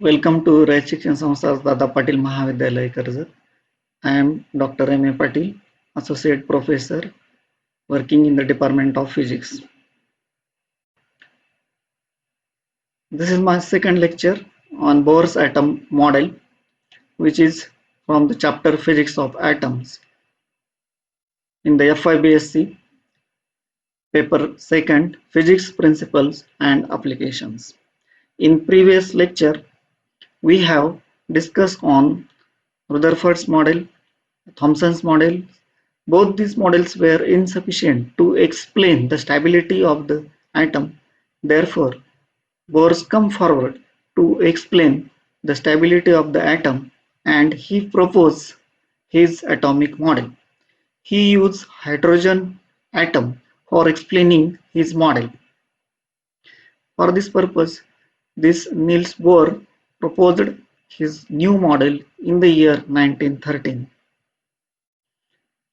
Welcome to Raj Shikshan Samstha's Dada Patil Mahavidyalaya Karjat. I am Dr. M. A. Patil, Associate Professor working in the Department of Physics. This is my second lecture on Bohr's atom model, which is from the chapter Physics of Atoms in the FIBSc paper second Physics Principles and Applications. In previous lecture, we have discussed on Rutherford's model, Thomson's model. Both these models were insufficient to explain the stability of the atom. Therefore, Bohr come forward to explain the stability of the atom, and he proposed his atomic model. He used hydrogen atom for explaining his model. For this purpose, this Niels Bohr proposed his new model in the year 1913.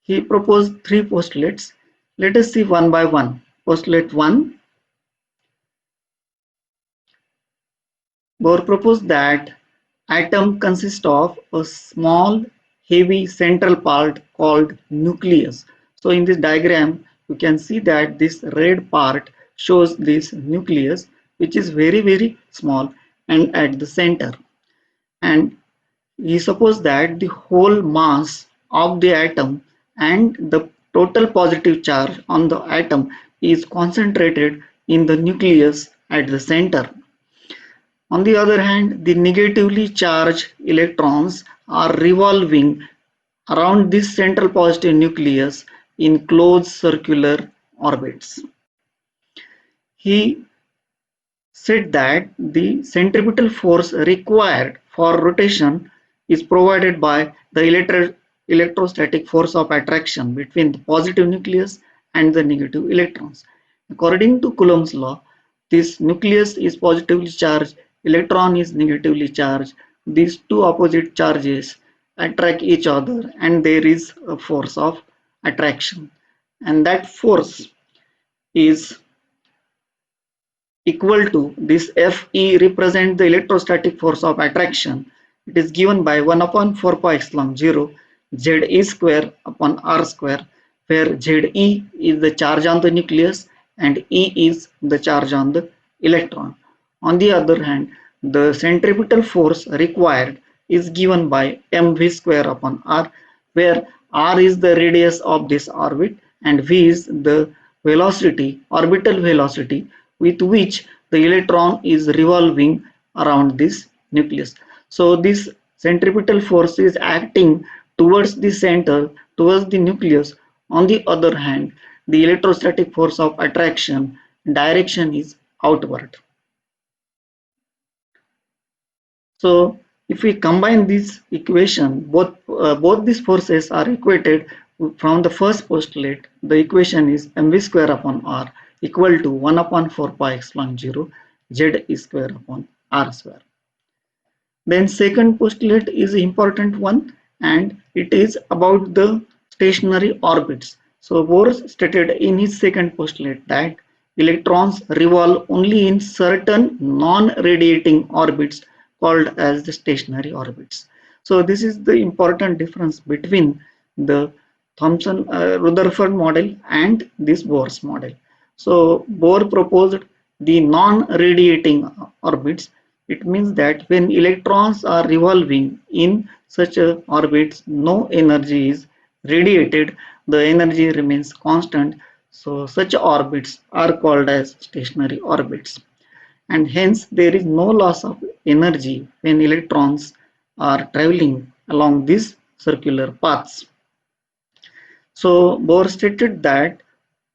He proposed three postulates. Let us see one by one. Postulate 1. Bohr proposed that atom consists of a small heavy central part called nucleus. So in this diagram you can see that this red part shows this nucleus, which is very small and at the center. And we suppose that the whole mass of the atom and the total positive charge on the atom is concentrated in the nucleus at the center. On the other hand, the negatively charged electrons are revolving around this central positive nucleus in closed circular orbits. He said that the centripetal force required for rotation is provided by the electrostatic force of attraction between the positive nucleus and the negative electrons. According to Coulomb's law, this nucleus is positively charged, electron is negatively charged. These two opposite charges attract each other and there is a force of attraction. And that force is equal to this Fe represent the electrostatic force of attraction. It is given by 1 upon 4 pi epsilon 0 Ze square upon R square, where Ze is the charge on the nucleus and E is the charge on the electron. On the other hand, the centripetal force required is given by mv square upon R, where R is the radius of this orbit and V is the velocity, orbital velocity with which the electron is revolving around this nucleus. So this centripetal force is acting towards the center, towards the nucleus. On the other hand, the electrostatic force of attraction direction is outward. So if we combine this equation, both these forces are equated from the first postulate. The equation is mv square upon r equal to 1 upon 4 pi epsilon 0 Z square upon R square. Then second postulate is important one and it is about the stationary orbits. So Bohr stated in his second postulate that electrons revolve only in certain non-radiating orbits called as the stationary orbits. So this is the important difference between the Thomson Rutherford model and this Bohr's model. So Bohr proposed the non-radiating orbits. It means that when electrons are revolving in such a orbits, no energy is radiated, the energy remains constant. So such orbits are called as stationary orbits. And hence there is no loss of energy when electrons are traveling along these circular paths. So Bohr stated that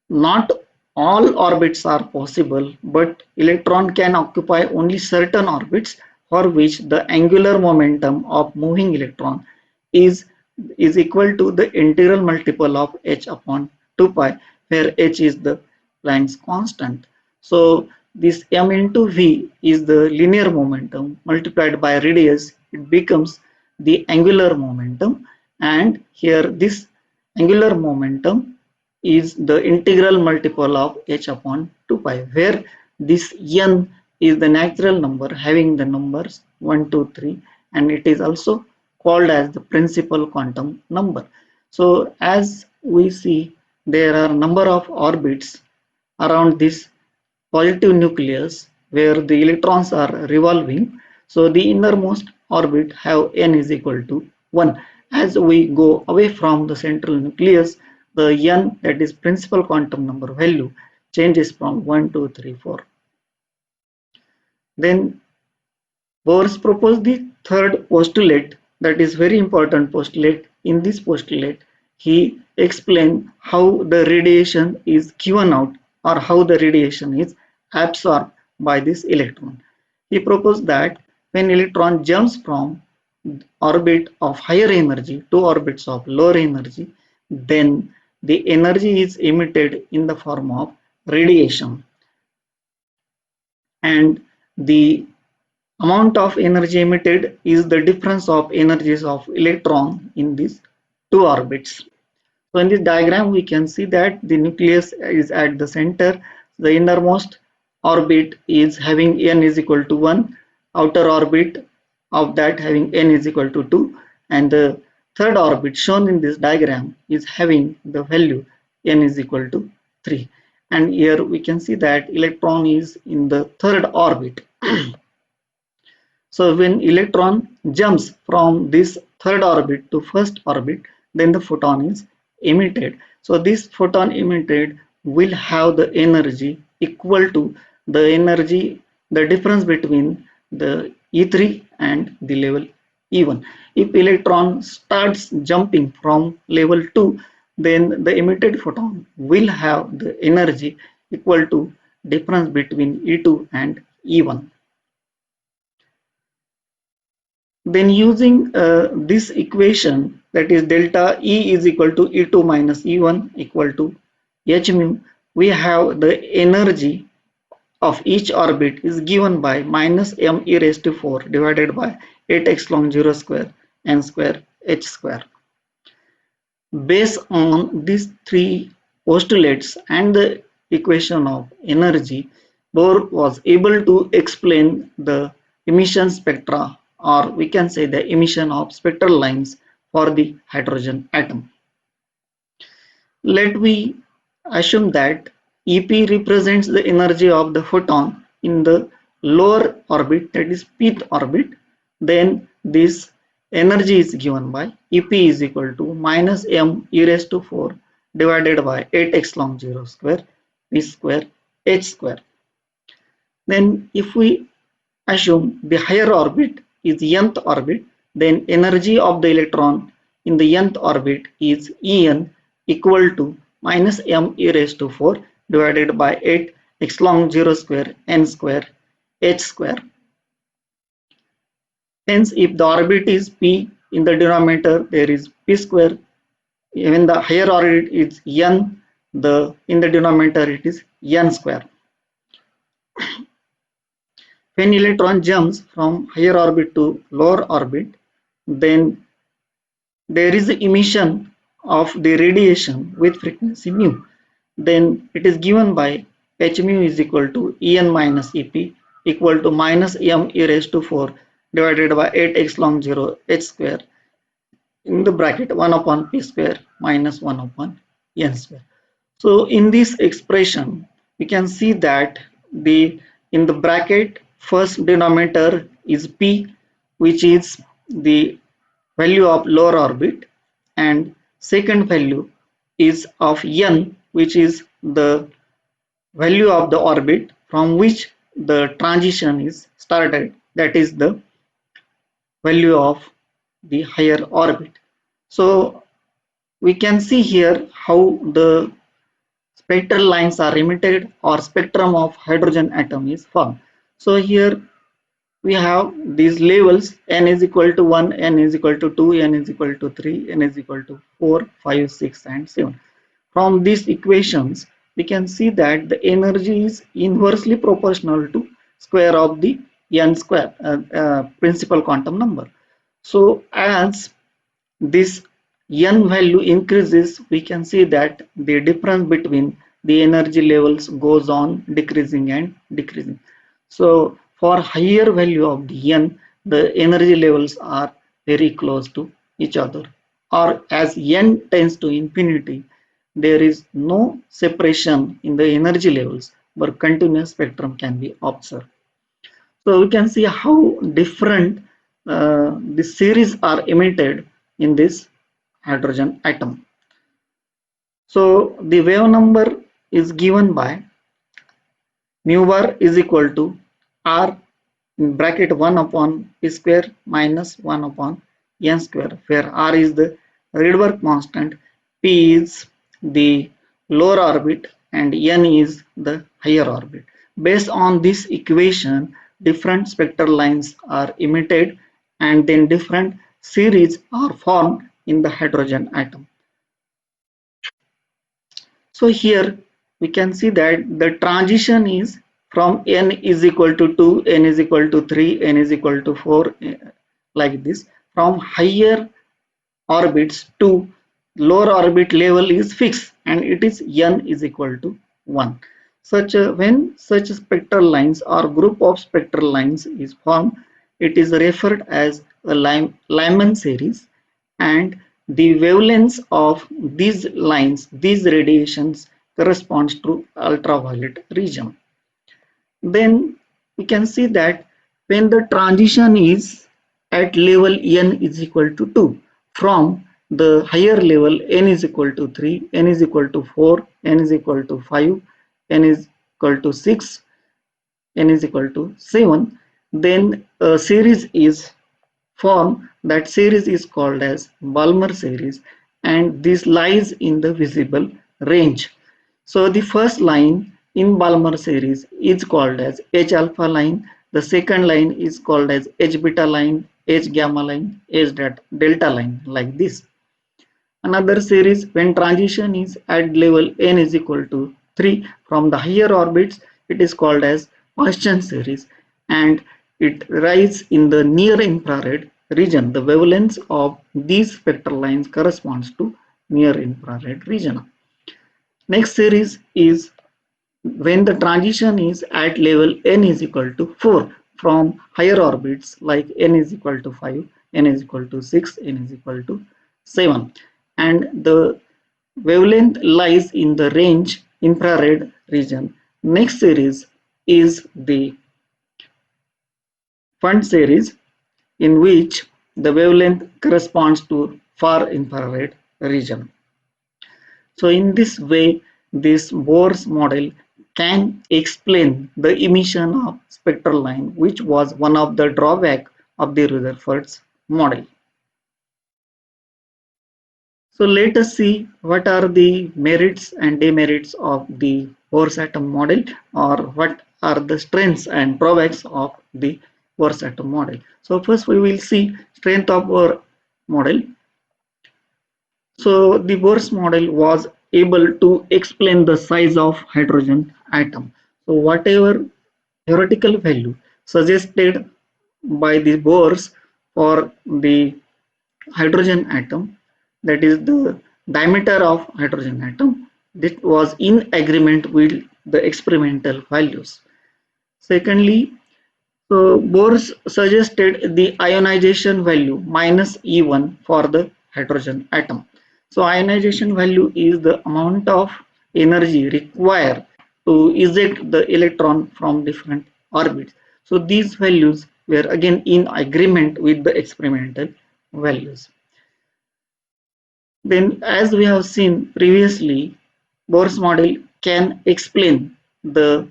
not all orbits are possible, but electron can occupy only certain orbits for which the angular momentum of moving electron is equal to the integral multiple of h upon 2 pi, where h is the Planck's constant. So this m into v is the linear momentum multiplied by radius. It becomes the angular momentum, and here this angular momentum is the integral multiple of h upon 2 pi, where this n is the natural number having the numbers 1, 2, 3, and it is also called as the principal quantum number. So as we see, there are number of orbits around this positive nucleus where the electrons are revolving. So the innermost orbit have n is equal to 1. As we go away from the central nucleus, the n, that is principal quantum number value, changes from 1, 2, 3, 4. Then Bohr proposed the third postulate, that is very important postulate. In this postulate, he explained how the radiation is given out or how the radiation is absorbed by this electron. He proposed that when electron jumps from orbit of higher energy to orbits of lower energy, then the energy is emitted in the form of radiation, and the amount of energy emitted is the difference of energies of electron in these two orbits. So in this diagram we can see that the nucleus is at the center, the innermost orbit is having n is equal to 1, outer orbit of that having n is equal to 2, and the third orbit shown in this diagram is having the value n is equal to 3. And here we can see that electron is in the third orbit. So when electron jumps from this third orbit to first orbit, then the photon is emitted. So this photon emitted will have the energy equal to the energy, the difference between the E3 and the level E1. If electron starts jumping from level 2, then the emitted photon will have the energy equal to difference between E2 and E1. Then using this equation, that is delta E is equal to E2 minus E1 equal to h mu, we have the energy of each orbit is given by minus m e raised to 4 divided by 8 long 0 square n square h square. Based on these three postulates and the equation of energy, Bohr was able to explain the emission spectra, or we can say the emission of spectral lines for the hydrogen atom. Let we assume that Ep represents the energy of the photon in the lower orbit, that is pth orbit. Then this energy is given by Ep is equal to minus m e raised to 4 divided by 8 long 0 square p square h square. Then if we assume the higher orbit is nth orbit, then energy of the electron in the nth orbit is En equal to minus m e raised to 4 divided by 8 long 0 square n square h square. Hence, if the orbit is p, in the denominator there is p square. When the higher orbit is n, in the denominator it is n square. When electron jumps from higher orbit to lower orbit, then there is emission of the radiation with frequency mu. Then it is given by h mu is equal to En minus Ep equal to minus m e raised to 4 divided by 8 long 0 h square in the bracket 1 upon p square minus 1 upon n square. So in this expression, we can see that in the bracket first denominator is p, which is the value of lower orbit, and second value is of n, which is the value of the orbit from which the transition is started, that is the value of the higher orbit. So we can see here how the spectral lines are emitted or spectrum of hydrogen atom is formed. So here we have these levels: n is equal to 1, n is equal to 2, n is equal to 3, n is equal to 4, 5, 6 and 7. From these equations we can see that the energy is inversely proportional to square of the n square, principal quantum number. So as this n value increases, we can see that the difference between the energy levels goes on decreasing and decreasing. So for higher value of the n, the energy levels are very close to each other. Or as n tends to infinity, there is no separation in the energy levels, but continuous spectrum can be observed. So we can see how different the series are emitted in this hydrogen atom. So the wave number is given by mu bar is equal to r in bracket 1 upon p square minus 1 upon n square, where r is the Rydberg constant, p is the lower orbit, and n is the higher orbit. Based on this equation, different spectral lines are emitted and then different series are formed in the hydrogen atom. So here we can see that the transition is from n is equal to 2, n is equal to 3, n is equal to 4, like this. From higher orbits to lower orbit level is fixed and it is n is equal to 1. When such spectral lines or group of spectral lines is formed, it is referred as a Lyman series, and the wavelengths of these lines, these radiations corresponds to ultraviolet region. Then we can see that when the transition is at level n is equal to 2, from the higher level n is equal to 3, n is equal to 4, n is equal to 5, n is equal to 6, n is equal to 7, then a series is formed. That series is called as Balmer series, and this lies in the visible range. So the first line in Balmer series is called as H alpha line, the second line is called as H beta line, H gamma line, H delta line, like this. Another series, when transition is at level n is equal to 3 from the higher orbits, it is called as Paschen series, and it rises in the near infrared region. The wavelengths of these spectral lines corresponds to near infrared region. Next series is when the transition is at level n is equal to 4 from higher orbits like n is equal to 5, n is equal to 6, n is equal to 7, and the wavelength lies in the range infrared region. Next series is the Pfund series, in which the wavelength corresponds to far infrared region. So in this way, this Bohr's model can explain the emission of spectral line, which was one of the drawbacks of the Rutherford's model. So let us see what are the merits and demerits of the Bohr's atom model, or what are the strengths and drawbacks of the Bohr's atom model. So first we will see strength of Bohr model. So the Bohr's model was able to explain the size of hydrogen atom. So whatever theoretical value suggested by the Bohr's for the hydrogen atom, that is the diameter of hydrogen atom, this was in agreement with the experimental values. Secondly, so Bohr suggested the ionization value minus E1 for the hydrogen atom. So ionization value is the amount of energy required to eject the electron from different orbits. So these values were again in agreement with the experimental values. Then, as we have seen previously, Bohr's model can explain the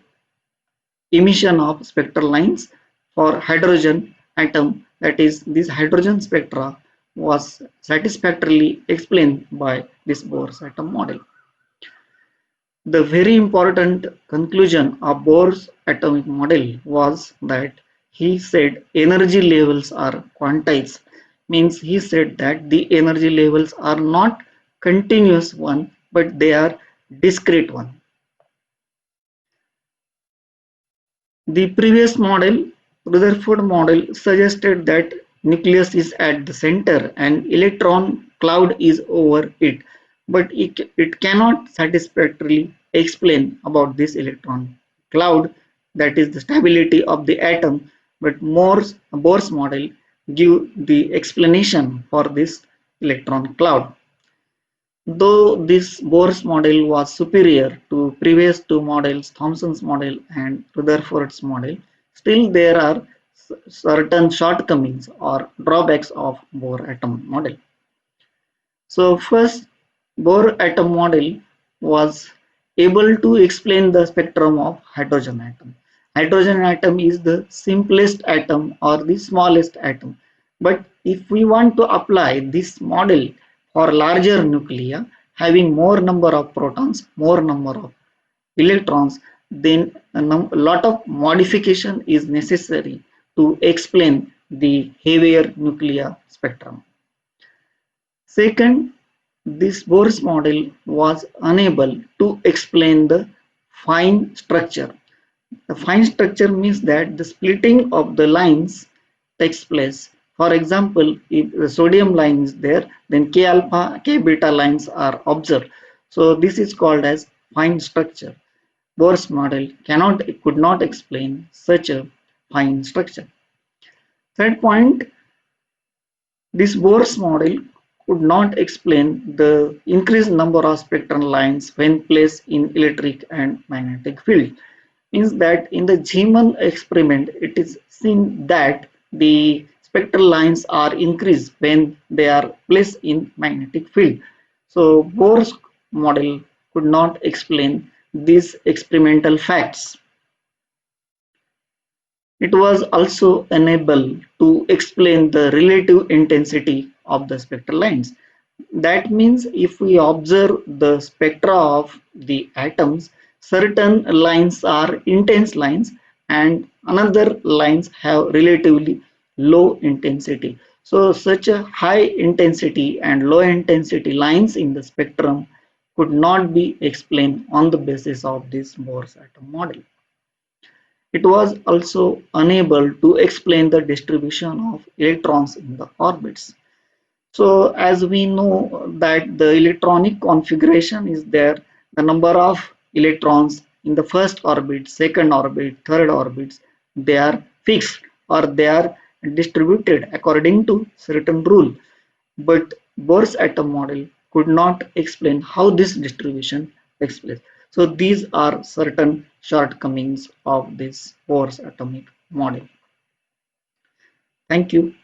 emission of spectral lines for hydrogen atom, that is this hydrogen spectra was satisfactorily explained by this Bohr's atom model. The very important conclusion of Bohr's atomic model was that he said energy levels are quantized, means he said that the energy levels are not continuous one, but they are discrete one. The previous model, Rutherford model, suggested that nucleus is at the center and electron cloud is over it, but it cannot satisfactorily explain about this electron cloud that is the stability of the atom, but Bohr's model give the explanation for this electron cloud. Though this Bohr's model was superior to previous two models, Thomson's model and Rutherford's model, still there are certain shortcomings or drawbacks of Bohr atom model. So first, Bohr atom model was able to explain the spectrum of hydrogen atom. Hydrogen atom is the simplest atom or the smallest atom. But if we want to apply this model for larger nuclei having more number of protons, more number of electrons, then a lot of modification is necessary to explain the heavier nuclear spectrum. Second, this Bohr's model was unable to explain the fine structure. The fine structure means that the splitting of the lines takes place. For example, if the sodium line is there, then K alpha, K beta lines are observed. So this is called as fine structure. Bohr's model could not explain such a fine structure. Third point, this Bohr's model could not explain the increased number of spectral lines when placed in electric and magnetic field. Means that in the Zeeman experiment, it is seen that the spectral lines are increased when they are placed in magnetic field. So Bohr's model could not explain these experimental facts. It was also unable to explain the relative intensity of the spectral lines. That means if we observe the spectra of the atoms, certain lines are intense lines and another lines have relatively low intensity. So such a high intensity and low intensity lines in the spectrum could not be explained on the basis of this Bohr's atom model. It was also unable to explain the distribution of electrons in the orbits. So as we know that the electronic configuration is there, the number of electrons in the first orbit, second orbit, third orbits, they are fixed or they are distributed according to certain rule. But Bohr's atom model could not explain how this distribution takes place. So these are certain shortcomings of this Bohr's atomic model. Thank you.